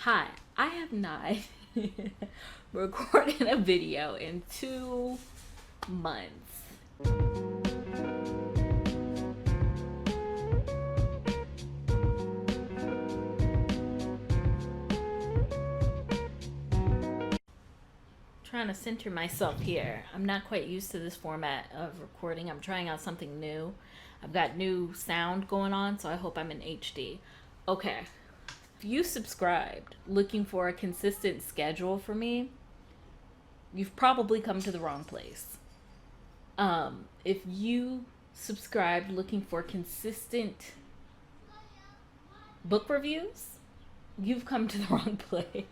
Hi, I have not recorded a video in 2 months. Trying to center myself here. I'm not quite used to this format of recording. I'm trying out something new. I've got new sound going on, so I hope I'm in HD. Okay. If you subscribed looking for a consistent schedule for me, you've probably come to the wrong place. If you subscribed looking for consistent book reviews, you've come to the wrong place.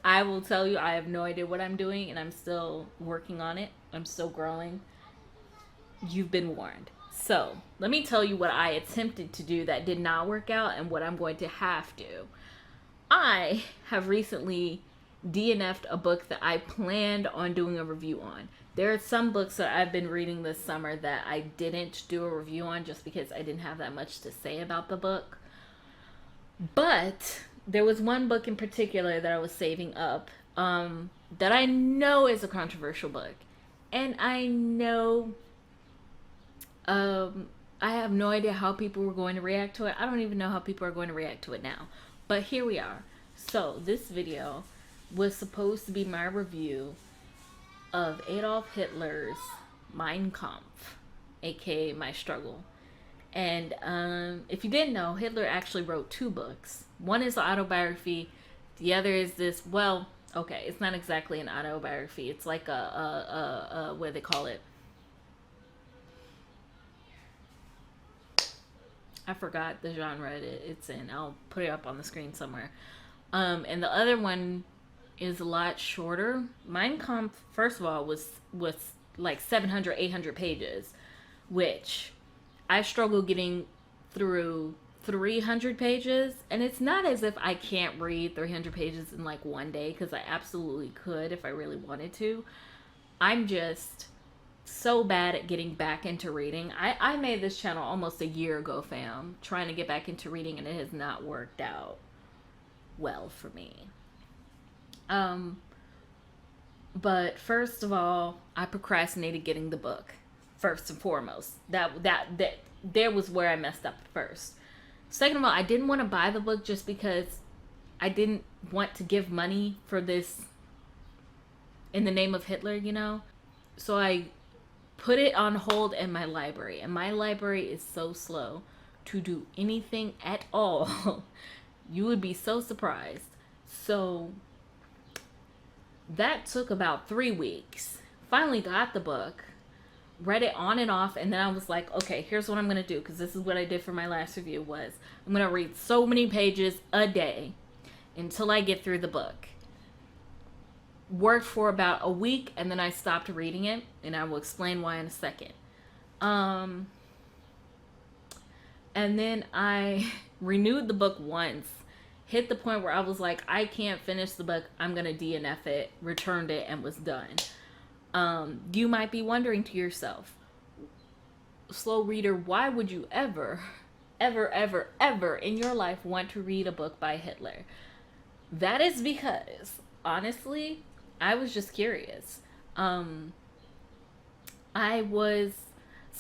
I will tell you, I have no idea what I'm doing, and I'm still working on it. I'm still growing. You've been warned. So, let me tell you what I attempted to do that did not work out and what I'm going to have to. I have recently DNF'd a book that I planned on doing a review on. There are some books that I've been reading this summer that I didn't do a review on just because I didn't have that much to say about the book. But there was one book in particular that I was saving up that I know is a controversial book. And I know I have no idea how people were going to react to it. I don't even know how people are going to react to it now. But here we are. So this video was supposed to be my review of Adolf Hitler's Mein Kampf, aka My Struggle. And if you didn't know, Hitler actually wrote 2 books. One is an autobiography. The other is this, well, okay, it's not exactly an autobiography. It's like a what do they call it? I forgot the genre it's in. I'll put it up on the screen somewhere. And the other one is a lot shorter. Mein Kampf, first of all, was like 700, 800 pages, which I struggle getting through 300 pages. And it's not as if I can't read 300 pages in like one day, because I absolutely could if I really wanted to. I'm just so bad at getting back into reading. I made this channel almost a year ago, fam, trying to get back into reading, and it has not worked out well for me. But first of all, I procrastinated getting the book. First and foremost, that there was where I messed up first. Second of all, I didn't want to buy the book just because I didn't want to give money for this in the name of Hitler, you know? So I put it on hold in my library, and my library is so slow to do anything at all. You would be so surprised. So that took about 3 weeks. Finally got the book, read it on and off, and then I was like, okay, here's what I'm gonna do, because this is what I did for my last review. Was I'm gonna read so many pages a day until I get through the book. Worked for about a week, and then I stopped reading it, and I will explain why in a second. And then I renewed the book once, hit the point where I was like, I can't finish the book, I'm gonna DNF it, returned it, and was done. You might be wondering to yourself, slow reader, why would you ever in your life want to read a book by Hitler? That is because, honestly, I was just curious. So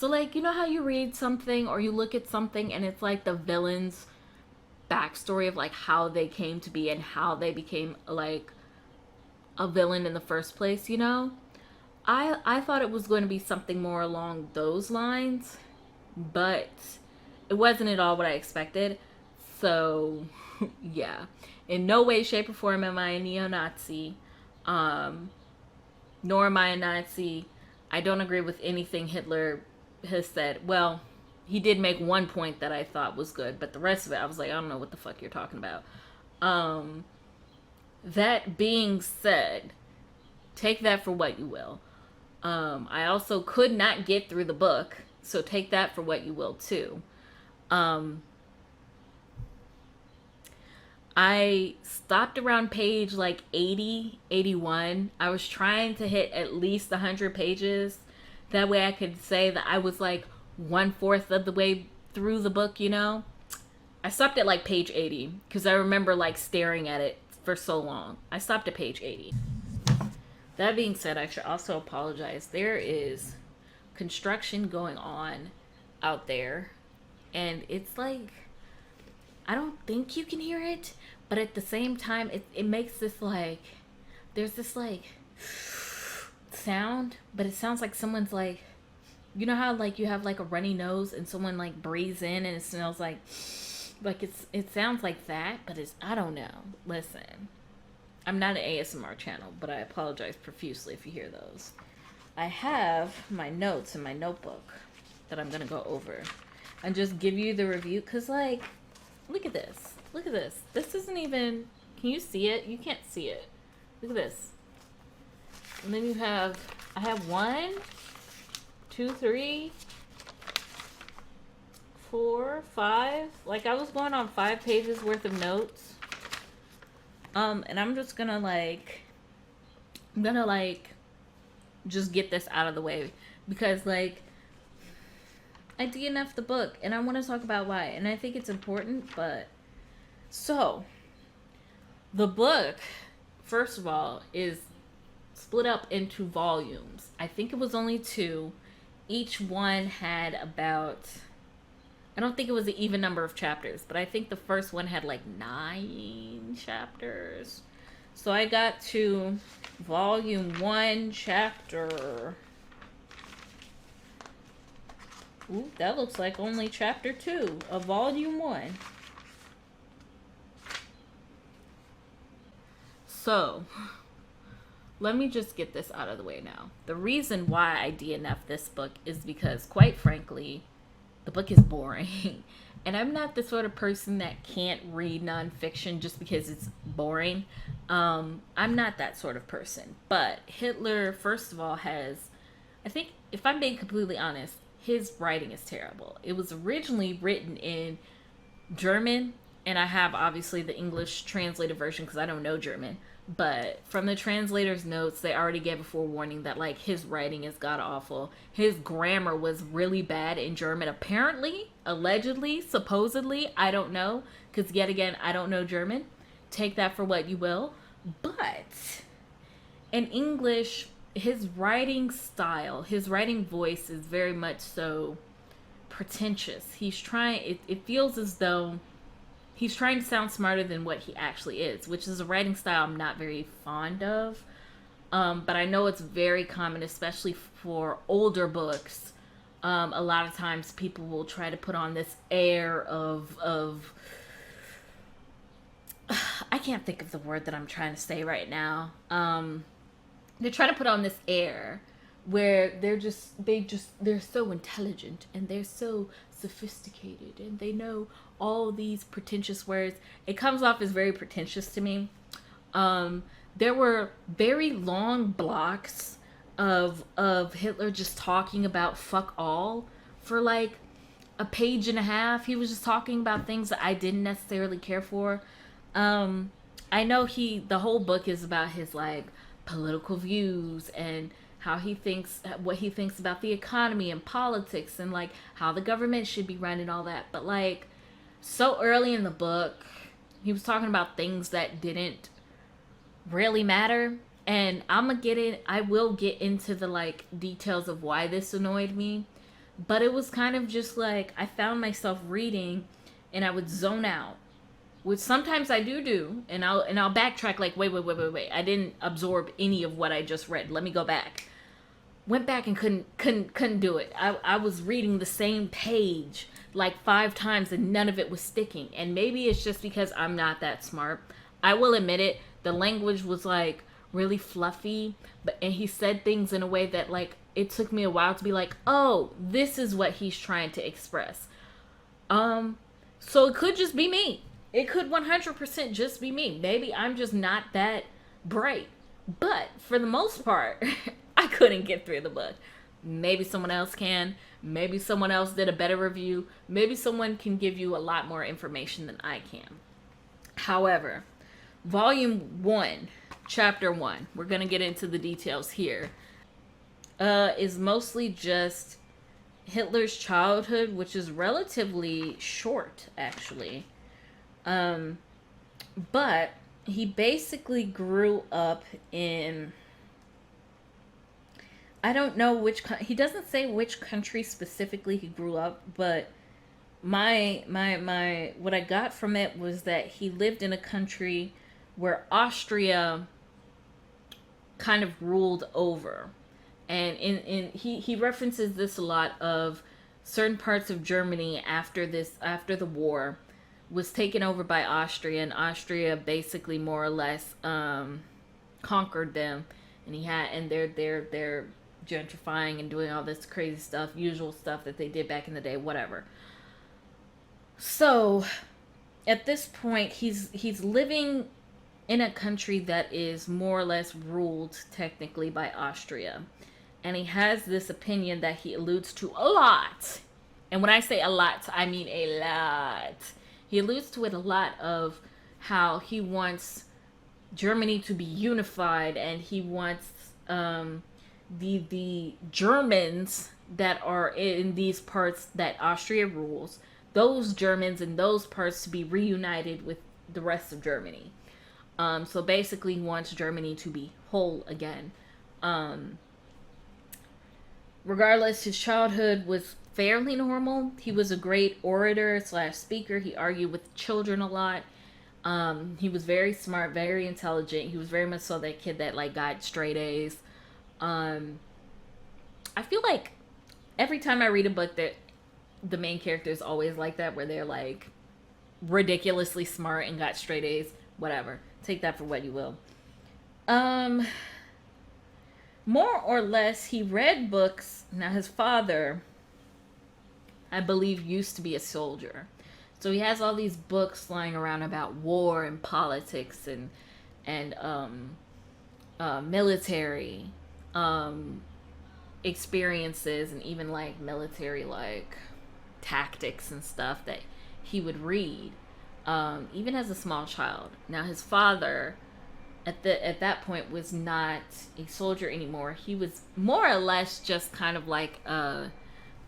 like, you know how you read something or you look at something and it's like the villain's backstory of like how they came to be and how they became like a villain in the first place, you know? I thought it was going to be something more along those lines, but it wasn't at all what I expected. So yeah, in no way, shape, or form am I a neo-Nazi, nor am I a Nazi. I don't agree with anything Hitler has said. Well, he did make one point that I thought was good, but the rest of it, I was like, I don't know what the fuck you're talking about. That being said, take that for what you will. I also could not get through the book, so take that for what you will too. I stopped around page like 80, 81. I was trying to hit at least 100 pages. That way I could say that I was like 1/4 of the way through the book, you know? I stopped at like page 80 because I remember like staring at it for so long. I stopped at page 80. That being said, I should also apologize. There is construction going on out there, and it's like, I don't think you can hear it, but at the same time, it makes this like, there's this like sound, but it sounds like someone's like, you know how like you have like a runny nose and someone like breathes in and it smells like it sounds like that, but it's, I don't know. Listen, I'm not an ASMR channel, but I apologize profusely if you hear those. I have my notes in my notebook that I'm gonna go over and just give you the review, because like, look at this. Look at this. This isn't even, can you see it? You can't see it. Look at this. And then you have, I have 1, 2, 3, 4, 5. Like, I was going on 5 pages worth of notes. And I'm just gonna like, just get this out of the way, because like, I DNF'd the book and I want to talk about why, and I think it's important. But so the book, first of all, is split up into volumes. I think it was only 2. Each one had about, I don't think it was an even number of chapters, but I think the first one had like 9 chapters. So I got to volume 1, chapter, ooh, that looks like only chapter 2 of volume 1. So let me just get this out of the way now. The reason why I DNF'd this book is because, quite frankly, the book is boring. And I'm not the sort of person that can't read nonfiction just because it's boring. I'm not that sort of person. But Hitler, first of all, has, I think, if I'm being completely honest, his writing is terrible. It was originally written in German, and I have obviously the English translated version because I don't know German. But from the translator's notes, they already gave a forewarning that like his writing is god awful. His grammar was really bad in German, apparently, allegedly, supposedly. I don't know, because yet again, I don't know German. Take that for what you will. But in English, his writing style, his writing voice is very much so pretentious. He's trying, it feels as though he's trying to sound smarter than what he actually is, which is a writing style I'm not very fond of. But I know it's very common, especially for older books. A lot of times people will try to put on this air of I can't think of the word that I'm trying to say right now. They try to put on this air where they're so intelligent and they're so sophisticated and they know all these pretentious words. It comes off as very pretentious to me. There were very long blocks of Hitler just talking about fuck all for like a page and a half. He was just talking about things that I didn't necessarily care for. I know the whole book is about his like political views and how he thinks, what he thinks about the economy and politics and like how the government should be run and all that. But like so early in the book, he was talking about things that didn't really matter. And I will get into the like details of why this annoyed me. But it was kind of just like, I found myself reading and I would zone out, which sometimes I do, and I'll backtrack like, wait. I didn't absorb any of what I just read. Let me go back. Went back and couldn't do it. I was reading the same page like 5 times and none of it was sticking. And maybe it's just because I'm not that smart. I will admit it. The language was like really fluffy, and he said things in a way that like it took me a while to be like, oh, this is what he's trying to express. So it could just be me. It could 100% just be me. Maybe I'm just not that bright. But for the most part, I couldn't get through the book. Maybe someone else can. Maybe someone else did a better review. Maybe someone can give you a lot more information than I can. However, Volume 1, Chapter 1, we're going to get into the details here, is mostly just Hitler's childhood, which is relatively short, actually. But he basically grew up in, I don't know he doesn't say which country specifically he grew up, but my what I got from it was that he lived in a country where Austria kind of ruled over. And he references this a lot of certain parts of Germany after the war was taken over by Austria, and Austria basically more or less conquered them, and they're gentrifying and doing all this crazy stuff, usual stuff that they did back in the day, whatever. So at this point, he's living in a country that is more or less ruled technically by Austria. And he has this opinion that he alludes to a lot. And when I say a lot, I mean a lot. He alludes to it a lot, of how he wants Germany to be unified, and he wants the Germans that are in these parts that Austria rules, those Germans in those parts to be reunited with the rest of Germany. So basically, he wants Germany to be whole again. Regardless, his childhood was fairly normal. He was a great orator / speaker. He argued with children a lot. He was very smart, very intelligent. He was very much so that kid that like got straight A's. I feel like every time I read a book that the main character is always like that, where they're like ridiculously smart and got straight A's. Whatever. Take that for what you will. More or less, he read books. Now, his father, I believe, used to be a soldier. So he has all these books lying around about war and politics and military experiences, and even like military like tactics and stuff that he would read, even as a small child. Now, his father at that point was not a soldier anymore. He was more or less just kind of like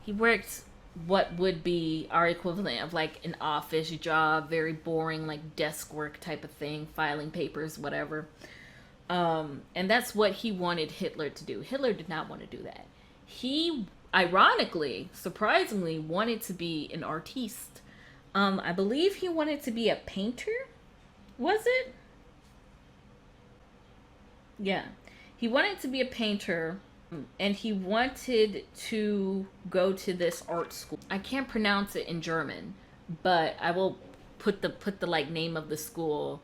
he worked what would be our equivalent of like an office job, very boring, like desk work type of thing, filing papers, whatever. And that's what he wanted Hitler to do. Hitler did not want to do that. He, ironically, surprisingly, wanted to be an artiste. I believe he wanted to be a painter. Was it? Yeah. He wanted to be a painter, and he wanted to go to this art school. I can't pronounce it in German, but I will put the like name of the school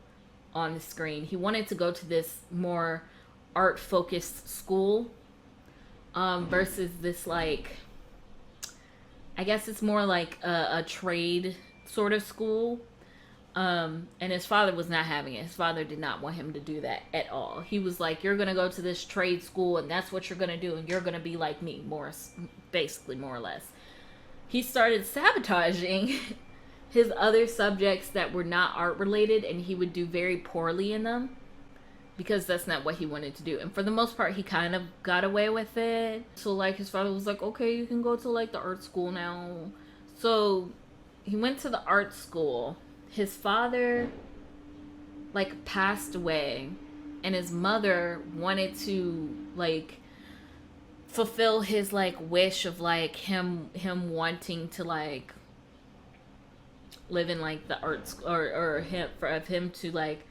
on the screen. He wanted to go to this more art focused school, versus this like, I guess it's more like a trade sort of school. And his father was not having it. His father did not want him to do that at all. He was like, you're gonna go to this trade school and that's what you're gonna do, and you're gonna be like me, basically, more or less. He started sabotaging his other subjects that were not art related, and he would do very poorly in them because that's not what he wanted to do. And for the most part, he kind of got away with it. So like, his father was like, okay, you can go to like the art school now. So he went to the art school. His father like passed away, and his mother wanted to like fulfill his like wish of like him wanting to like live in like the art school, or him to like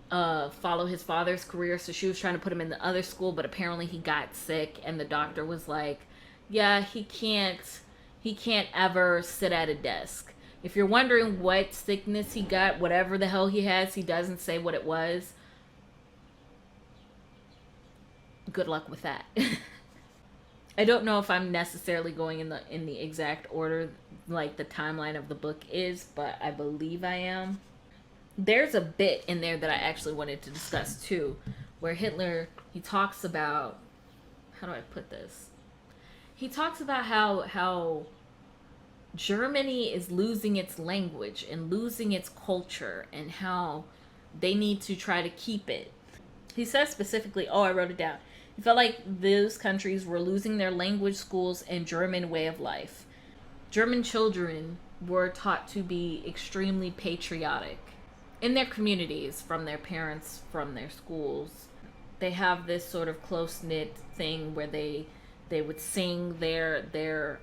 follow his father's career. So she was trying to put him in the other school, but apparently he got sick, and the doctor was like, yeah, he can't ever sit at a desk. If you're wondering what sickness he got, whatever the hell he has, he doesn't say what it was. Good luck with that. I don't know if I'm necessarily going in the exact order like the timeline of the book is, but I believe I am. There's a bit in there that I actually wanted to discuss too, where Hitler, he talks about, how do I put this? He talks about how Germany is losing its language and losing its culture, and how they need to try to keep it. He says specifically, oh, I wrote it down. He felt like those countries were losing their language schools and German way of life. German children were taught to be extremely patriotic in their communities, from their parents, from their schools. They have this sort of close knit thing where they would sing their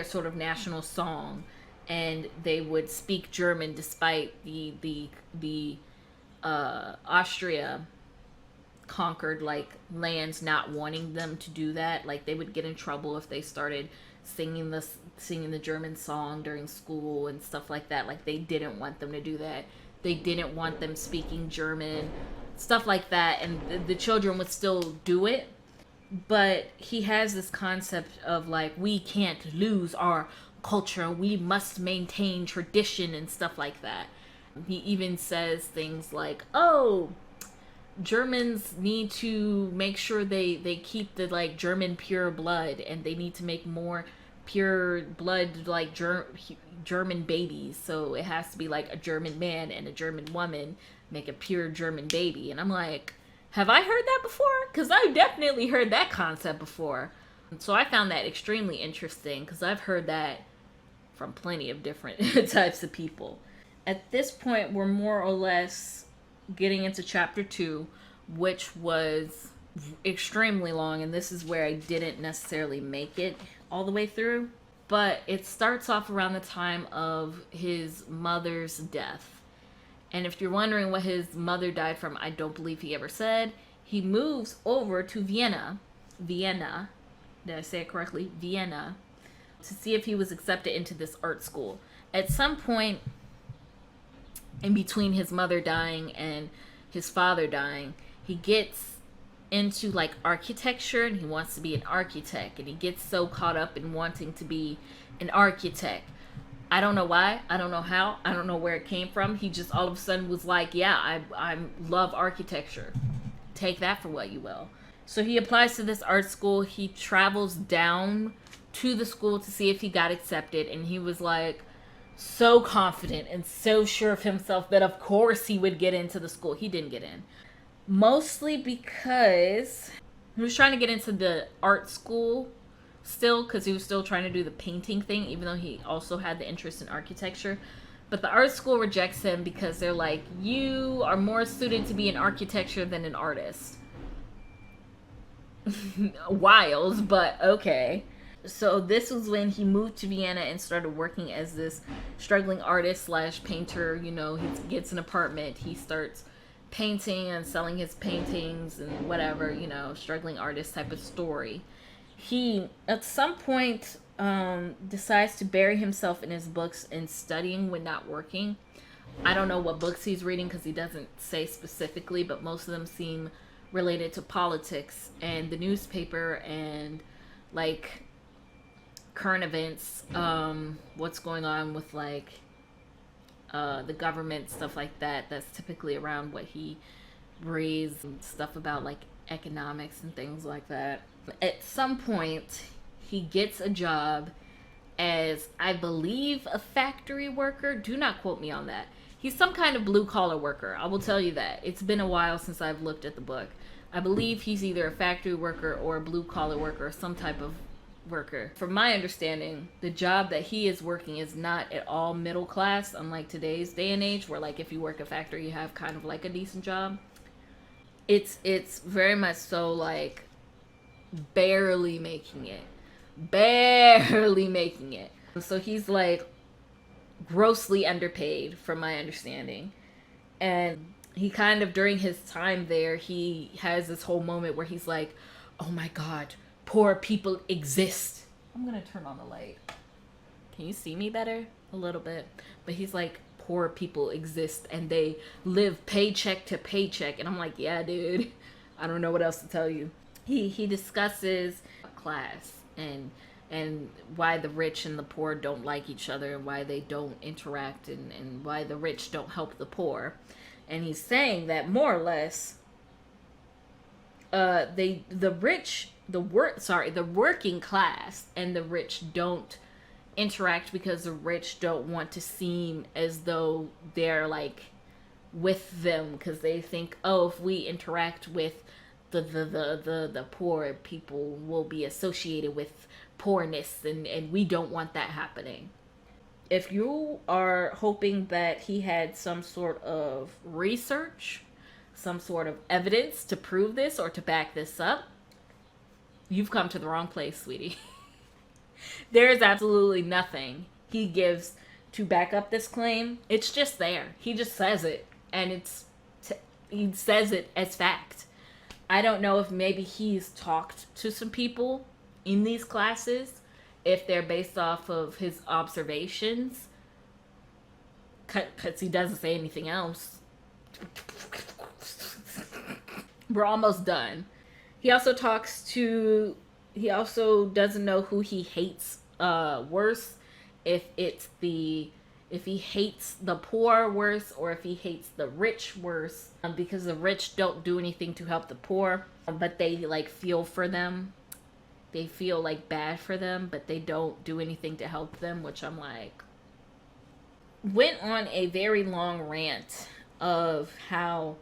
sort of national song, and they would speak German despite the Austria conquered like lands not wanting them to do that. Like they would get in trouble if they started singing the German song during school and stuff like that. Like they didn't want them to do that. They didn't want them speaking German, stuff like that, and the children would still do it. But he has this concept of like, we can't lose our culture, we must maintain tradition and stuff like that. He even says things like, oh, Germans need to make sure they keep the like German pure blood, and they need to make more pure blood like German babies. So it has to be like a German man and a German woman make a pure German baby. And I'm like, have I heard that before? Because I've definitely heard that concept before. So I found that extremely interesting, because I've heard that from plenty of different types of people. At this point, we're more or less getting into chapter 2, which was extremely long, and this is where I didn't necessarily make it all the way through. But it starts off around the time of his mother's death. And if you're wondering what his mother died from, I don't believe he ever said. He moves over to Vienna, did I say it correctly? Vienna, to see if he was accepted into this art school. At some point in between his mother dying and his father dying, he gets into like architecture, and he wants to be an architect, and he gets so caught up in wanting to be an architect. I don't know why, I don't know how, I don't know where it came from. He just all of a sudden was like, yeah, I love architecture. Take that for what you will. So he applies to this art school. He travels down to the school to see if he got accepted, and he was like so confident and so sure of himself that of course he would get into the school. He didn't get in. Mostly because he was trying to get into the art school still, because he was still trying to do the painting thing, even though he also had the interest in architecture. But the art school rejects him because they're like, you are more suited to be an architecture than an artist. Wild, but okay. So this was when he moved to Vienna and started working as this struggling artist slash painter. You know, he gets an apartment, he starts painting and selling his paintings and whatever, you know, struggling artist type of story. He, at some point, decides to bury himself in his books and studying when not working. I don't know what books he's reading because he doesn't say specifically, but most of them seem related to politics and the newspaper and like current events, what's going on with like the government, stuff like that. That's typically around what he reads, and stuff about like economics and things like that. At some point, he gets a job as, I believe, a factory worker. Do not quote me on that. He's some kind of blue-collar worker. I will tell you that. It's been a while since I've looked at the book. I believe he's either a factory worker or a blue-collar worker or some type of worker. From my understanding, the job that he is working is not at all middle class, unlike today's day and age, where like if you work a factory, you have kind of like a decent job. It's very much so like barely making it. So he's like grossly underpaid from my understanding. And he kind of, during his time there, he has this whole moment where he's like, oh my God, poor people exist. I'm gonna turn on the light. Can you see me better? A little bit. But he's like, poor people exist and they live paycheck to paycheck. And I'm like, yeah, dude. I don't know what else to tell you. He discusses class and why the rich and the poor don't like each other, and why they don't interact, and why the rich don't help the poor. And he's saying that more or less the working class and the rich don't interact because the rich don't want to seem as though they're like with them, because they think, oh, if we interact with the poor, people will be associated with poorness, and we don't want that happening. if you are hoping that he had some sort of research, some sort of evidence to prove this or to back this up, you've come to the wrong place, sweetie. There is absolutely nothing he gives to back up this claim. It's just there. He just says it, and he says it as fact. I don't know if maybe he's talked to some people in these classes, if they're based off of his observations, because he doesn't say anything else. We're almost done. He also doesn't know who he hates worse, if he hates the poor worse or if he hates the rich worse, because the rich don't do anything to help the poor, but they like feel for them. They feel like bad for them, but they don't do anything to help them, which I'm like, went on a very long rant of how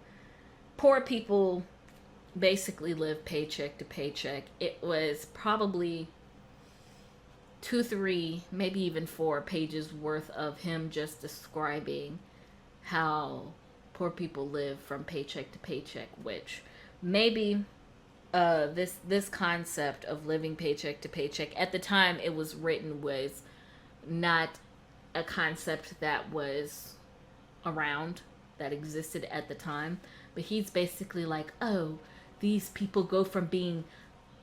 poor people basically live paycheck to paycheck. It was probably 2, 3, maybe even 4 pages worth of him just describing how poor people live from paycheck to paycheck, which maybe this concept of living paycheck to paycheck at the time it was written was not a concept that was around, that existed at the time. But he's basically like, oh, these people go from being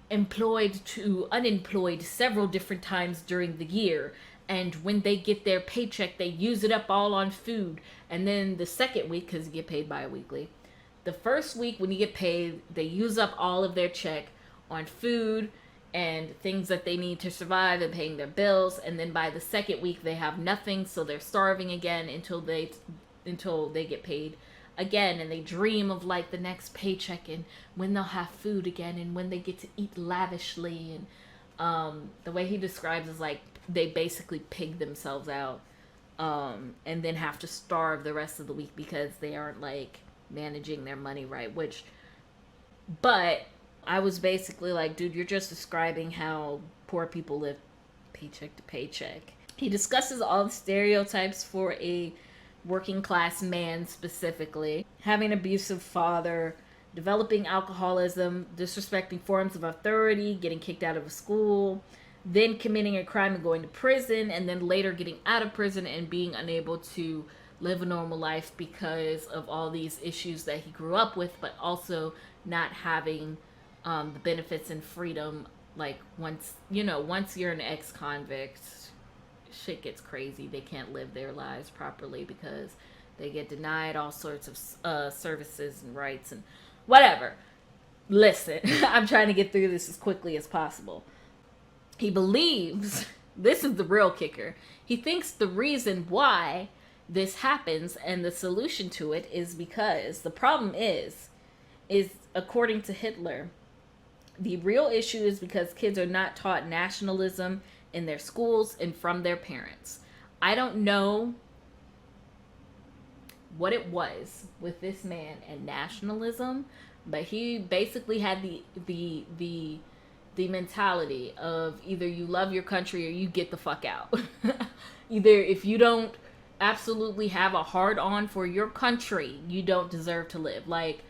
employed to unemployed several different times during the year, and when they get their paycheck they use it up all on food, and then the second week, because you get paid bi-weekly, the first week when you get paid they use up all of their check on food and things that they need to survive and paying their bills, and then by the second week they have nothing, so they're starving again until they get paid again, and they dream of like the next paycheck and when they'll have food again and when they get to eat lavishly. And the way he describes is like they basically pig themselves out, and then have to starve the rest of the week because they aren't like managing their money right. But I was basically like, dude, you're just describing how poor people live paycheck to paycheck. He discusses all the stereotypes for a working class man, specifically having an abusive father, developing alcoholism, disrespecting forms of authority, getting kicked out of a school, then committing a crime and going to prison, and then later getting out of prison and being unable to live a normal life because of all these issues that he grew up with, but also not having the benefits and freedom. Like once you're an ex-convict, shit gets crazy. They can't live their lives properly because they get denied all sorts of services and rights and whatever. Listen, I'm trying to get through this as quickly as possible. He believes, this is the real kicker, he thinks the reason why this happens and the solution to it is because the problem is according to Hitler, the real issue is because kids are not taught nationalism in their schools and from their parents. I don't know what it was with this man and nationalism, but he basically had the mentality of either you love your country or you get the fuck out. Either if you don't absolutely have a hard on for your country, you don't deserve to live. Like,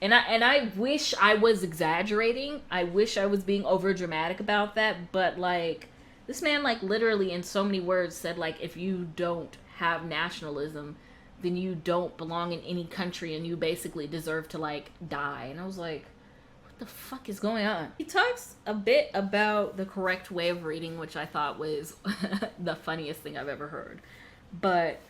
and I wish I was exaggerating. I wish I was being over dramatic about that, but like, this man like literally in so many words said like, if you don't have nationalism, then you don't belong in any country and you basically deserve to like die. And I was like, what the fuck is going on? He talks a bit about the correct way of reading, which I thought was the funniest thing I've ever heard. But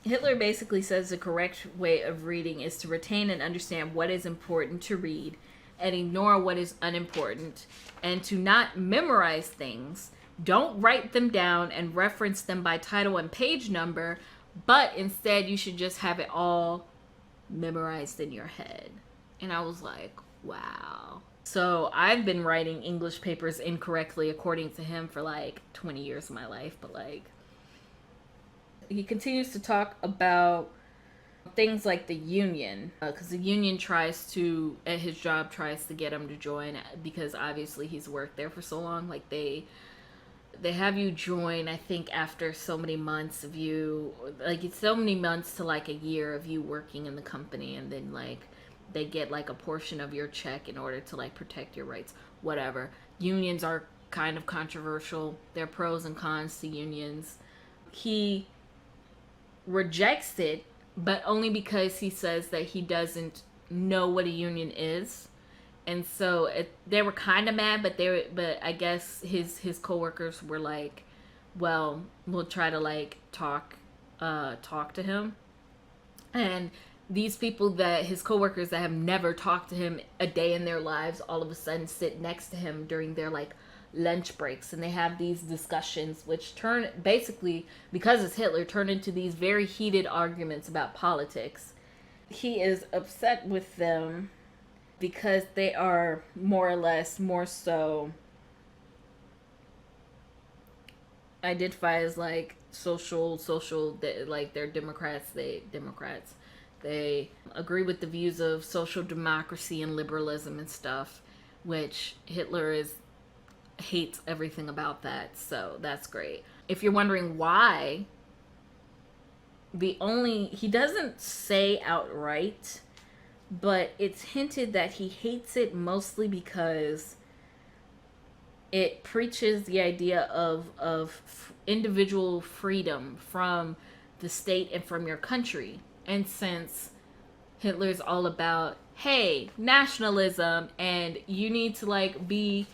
Hitler basically says the correct way of reading is to retain and understand what is important to read and ignore what is unimportant, and to not memorize things. Don't write them down and reference them by title and page number, but instead you should just have it all memorized in your head. And I was like, wow. So I've been writing English papers incorrectly according to him for like 20 years of my life, but like, he continues to talk about things like the union, because the union at his job tries to get him to join, because obviously he's worked there for so long. Like they they have you join, I think, after so many months of you, like it's so many months to like a year of you working in the company, and then like they get like a portion of your check in order to like protect your rights, whatever. Unions are kind of controversial. There are pros and cons to unions. He rejects it, but only because he says that he doesn't know what a union is. And so they were kind of mad, but I guess his coworkers were like, well, we'll try to like talk to him. And these people, that his coworkers that have never talked to him a day in their lives, all of a sudden sit next to him during their like lunch breaks, and they have these discussions which turn, basically because it's Hitler, turn into these very heated arguments about politics. He is upset with them because they are more or less, more so, identify as like social, like they're Democrats. They agree with the views of social democracy and liberalism and stuff, which Hitler hates everything about that. So that's great. If you're wondering why, he doesn't say outright, but it's hinted that he hates it mostly because it preaches the idea of individual freedom from the state and from your country. And since Hitler's all about, hey, nationalism, and you need to like be,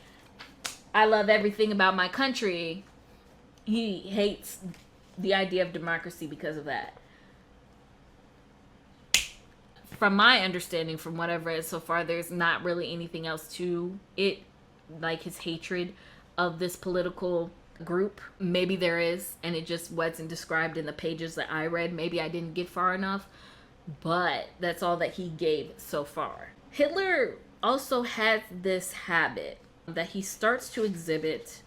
I love everything about my country, he hates the idea of democracy because of that. From my understanding, from what I've read so far, there's not really anything else to it, like his hatred of this political group. Maybe there is, and it just wasn't described in the pages that I read. Maybe I didn't get far enough, but that's all that he gave so far. Hitler also has this habit that he starts to exhibit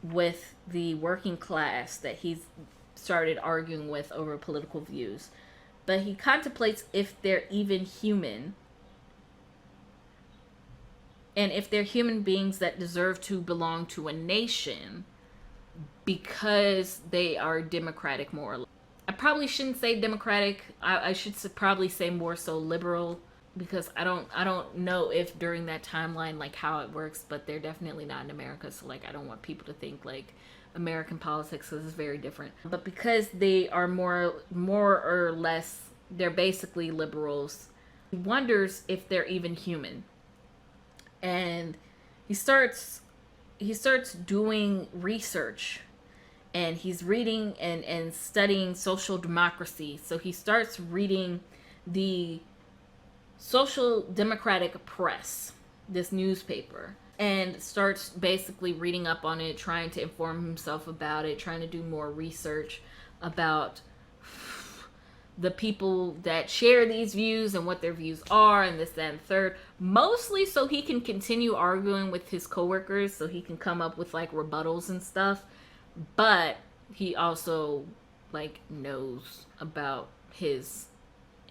with the working class that he's started arguing with over political views. But he contemplates if they're even human, and if they're human beings that deserve to belong to a nation because they are democratic, more or less. I probably shouldn't say democratic. I should probably say more so liberal, because I don't know if during that timeline like how it works, but they're definitely not in America, so like I don't want people to think like American politics is very different. But because they are more or less, they're basically liberals, he wonders if they're even human. And he starts doing research, and he's reading and studying social democracy. So he starts reading the Social Democratic Press, this newspaper, and starts basically reading up on it, trying to inform himself about it, trying to do more research about the people that share these views and what their views are, and this, that, and third. Mostly so he can continue arguing with his coworkers, so he can come up with like rebuttals and stuff. But he also like knows about his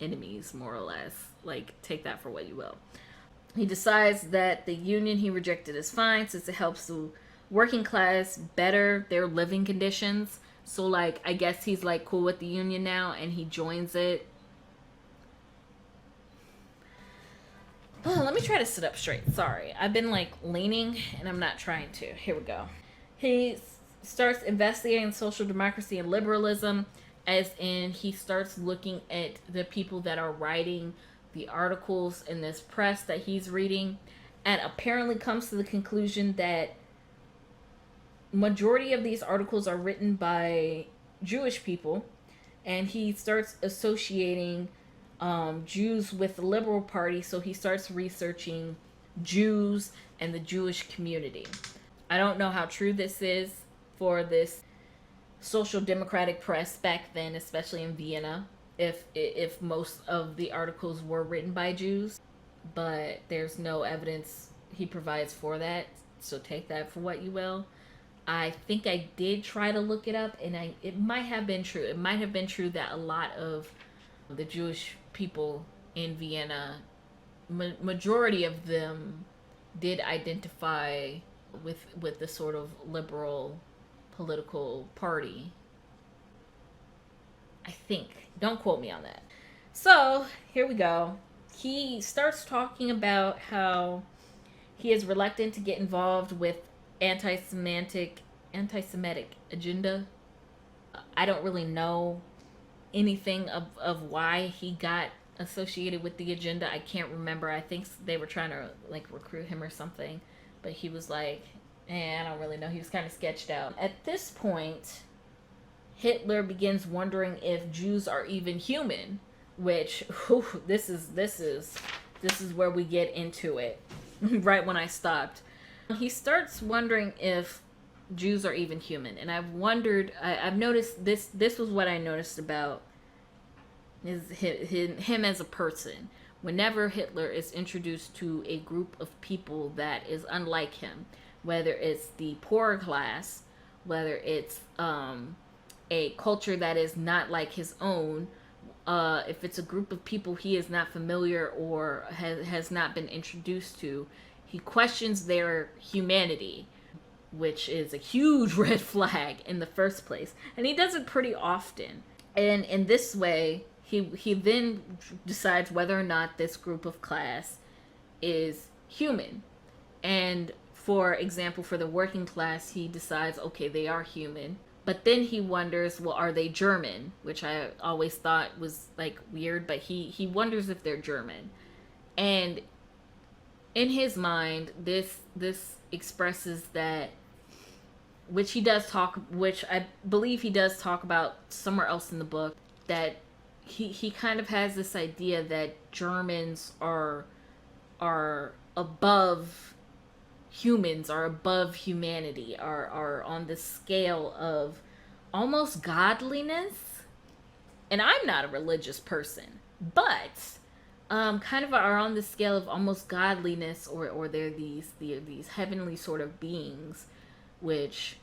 enemies, more or less. Like, take that for what you will. He decides that the union he rejected is fine, since it helps the working class better their living conditions. So like, I guess he's like cool with the union now, and he joins it. Oh, let me try to sit up straight. Sorry, I've been like leaning and I'm not trying to. Here we go. He starts investigating social democracy and liberalism, as in he starts looking at the people that are writing the articles in this press that he's reading, and apparently comes to the conclusion that majority of these articles are written by Jewish people, and he starts associating Jews with the Liberal Party, so he starts researching Jews and the Jewish community. I don't know how true this is for this social democratic press back then, especially in Vienna, if most of the articles were written by Jews, but there's no evidence he provides for that, so take that for what you will. I think I did try to look it up, and it might have been true. It might have been true that a lot of the Jewish people in Vienna, majority of them did identify with the sort of liberal political party. I think. Don't quote me on that. So, here we go. He starts talking about how he is reluctant to get involved with anti-Semitic agenda. I don't really know anything of why he got associated with the agenda. I can't remember. I think they were trying to like recruit him or something, but he was like, I don't really know. He was kind of sketched out. At this point, Hitler begins wondering if Jews are even human, which this is where we get into it. Right when I stopped, he starts wondering if Jews are even human, and I've noticed this was what I noticed about him as a person. Whenever Hitler is introduced to a group of people that is unlike him, whether it's the poorer class, whether it's a culture that is not like his own, if it's a group of people he is not familiar or has not been introduced to, he questions their humanity, which is a huge red flag in the first place. And he does it pretty often. And in this way, he then decides whether or not this group of class is human. And for example, for the working class, he decides, okay, they are human. But then he wonders, well, are they German? Which I always thought was like weird, but he wonders if they're German. And in his mind, this expresses that, which I believe he does talk about somewhere else in the book, that he kind of has this idea that Germans are above humans, are above humanity, are on the scale of almost godliness. And I'm not a religious person, but kind of are on the scale of almost godliness, or they're these heavenly sort of beings, which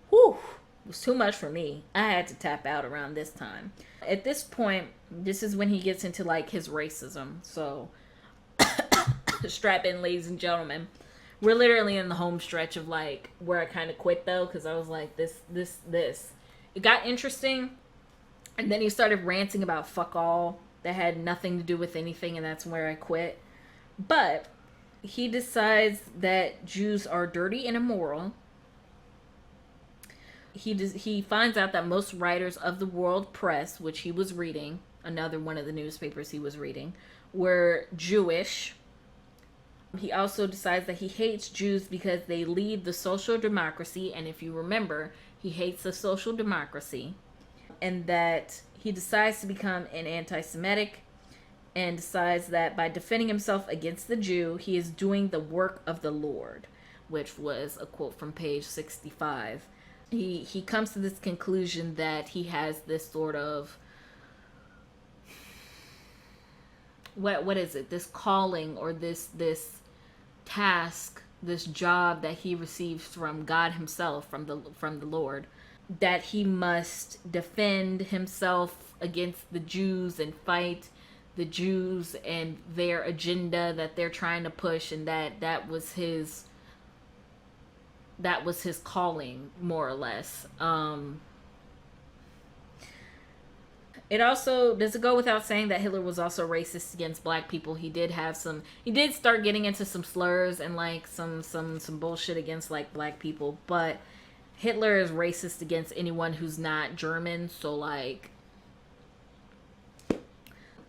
whew, was too much for me. I had to tap out around this time. At this point, this is when he gets into like his racism. So strap in, ladies and gentlemen. We're literally in the home stretch of like where I kind of quit though, because I was like, this. It got interesting, and then he started ranting about fuck all that had nothing to do with anything, and that's where I quit. But he decides that Jews are dirty and immoral. He finds out that most writers of the World Press, which he was reading, another one of the newspapers he was reading, were Jewish. He also decides that he hates Jews because they lead the social democracy, and if you remember, he hates the social democracy, and that he decides to become an anti-Semitic, and decides that by defending himself against the Jew, he is doing the work of the Lord, which was a quote from page 65. He comes to this conclusion that he has this sort of, what is it? This calling, or this task, this job that he receives from God himself, from the Lord, that he must defend himself against the Jews and fight the Jews and their agenda that they're trying to push, and that was his calling, more or less. It also, does it go without saying that Hitler was also racist against black people? He did start getting into some slurs and like some bullshit against like black people, but Hitler is racist against anyone who's not German, so like,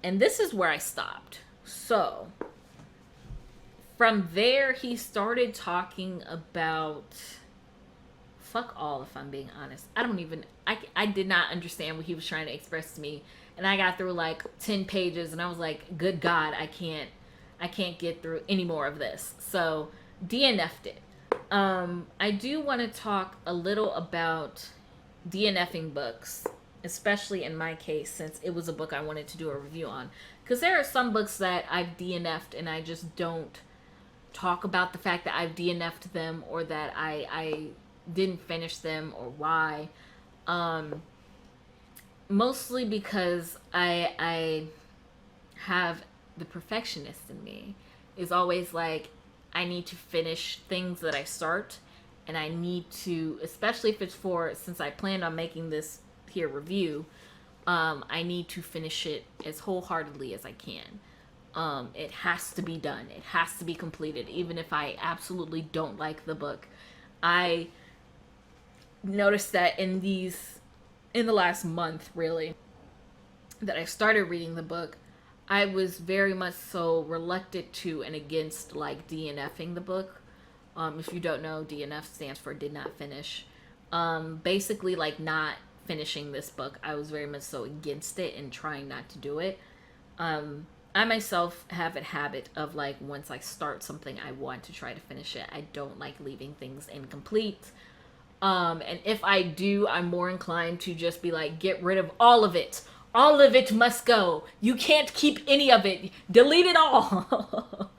and this is where I stopped. So from there, he started talking about fuck all, if I'm being honest. I did not understand what he was trying to express to me. And I got through like 10 pages and I was like, good God, I can't get through any more of this. So DNF'd it. I do want to talk a little about DNFing books, especially in my case, since it was a book I wanted to do a review on. Because there are some books that I've DNF'd and I just don't talk about the fact that I've DNF'd them, or that I didn't finish them, or why. Mostly because I have the perfectionist in me. Is always like, I need to finish things that I start, and I need to, especially if it's since I planned on making this here review, I need to finish it as wholeheartedly as I can. It has to be done. It has to be completed, even if I absolutely don't like the book. I noticed that in the last month, really, that I started reading the book, I was very much so reluctant to and against like DNFing the book. If you don't know, DNF stands for did not finish. Basically like not finishing this book. I was very much so against it and trying not to do it. I myself have a habit of like, once I start something, I want to try to finish it. I don't like leaving things incomplete. And if I do, I'm more inclined to just be like, get rid of all of it. All of it must go. You can't keep any of it. Delete it all.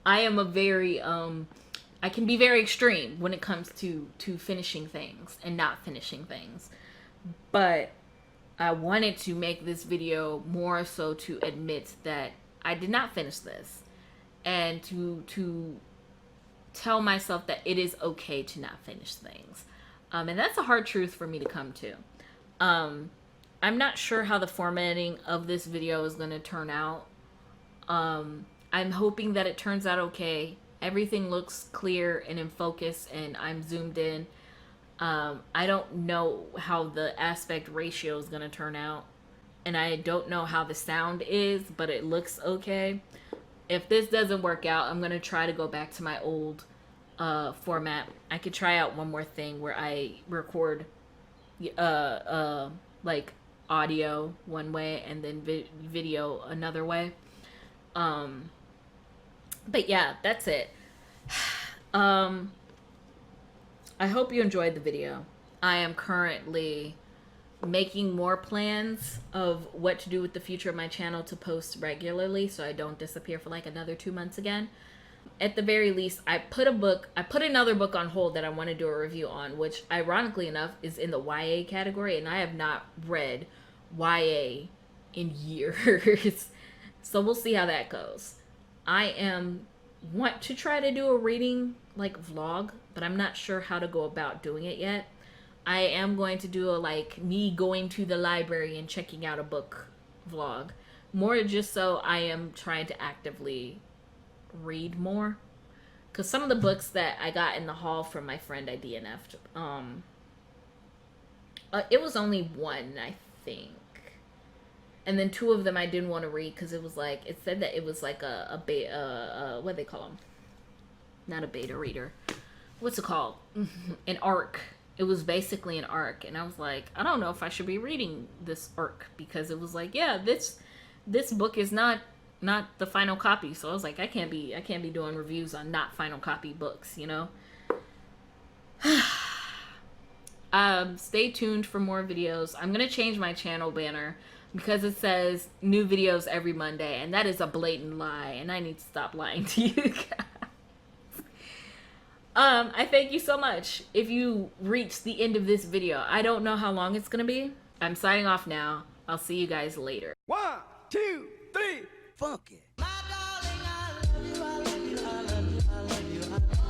I am a very, I can be very extreme when it comes to finishing things and not finishing things. But I wanted to make this video more so to admit that I did not finish this, and to tell myself that it is okay to not finish things. And that's a hard truth for me to come to. I'm not sure how the formatting of this video is going to turn out. I'm hoping that it turns out okay. Everything looks clear and in focus, and I'm zoomed in. I don't know how the aspect ratio is going to turn out, and I don't know how the sound is, but it looks okay. If this doesn't work out, I'm going to try to go back to my old format. I could try out one more thing where I record like audio one way and then video another way. But yeah, that's it. I hope you enjoyed the video. I am currently making more plans of what to do with the future of my channel to post regularly so I don't disappear for like another 2 months again. At the very least, I put another book on hold that I want to do a review on, which ironically enough is in the YA category, and I have not read YA in years. So we'll see how that goes. I want to try to do a reading like vlog, but I'm not sure how to go about doing it yet. I am going to do a like me going to the library and checking out a book vlog, more just so I am trying to actively read more, because some of the books that I got in the haul from my friend I DNF'd, it was only one, I think, and then 2 of them I didn't want to read because it was like, it said that it was like a beta, what do they call them? Not a beta reader. What's it called? An ARC. It was basically an ARC, and I was like, I don't know if I should be reading this ARC, because it was like, yeah, this book is not the final copy. So I was like, I can't be doing reviews on not final copy books, you know. Stay tuned for more videos. I'm gonna change my channel banner because it says new videos every Monday, and that is a blatant lie, and I need to stop lying to you guys. I thank you so much if you reached the end of this video. I don't know how long it's gonna be. I'm signing off now. I'll see you guys later. 1, 2, 3, funky. My darling, I love you, I love you, I love you, I love you.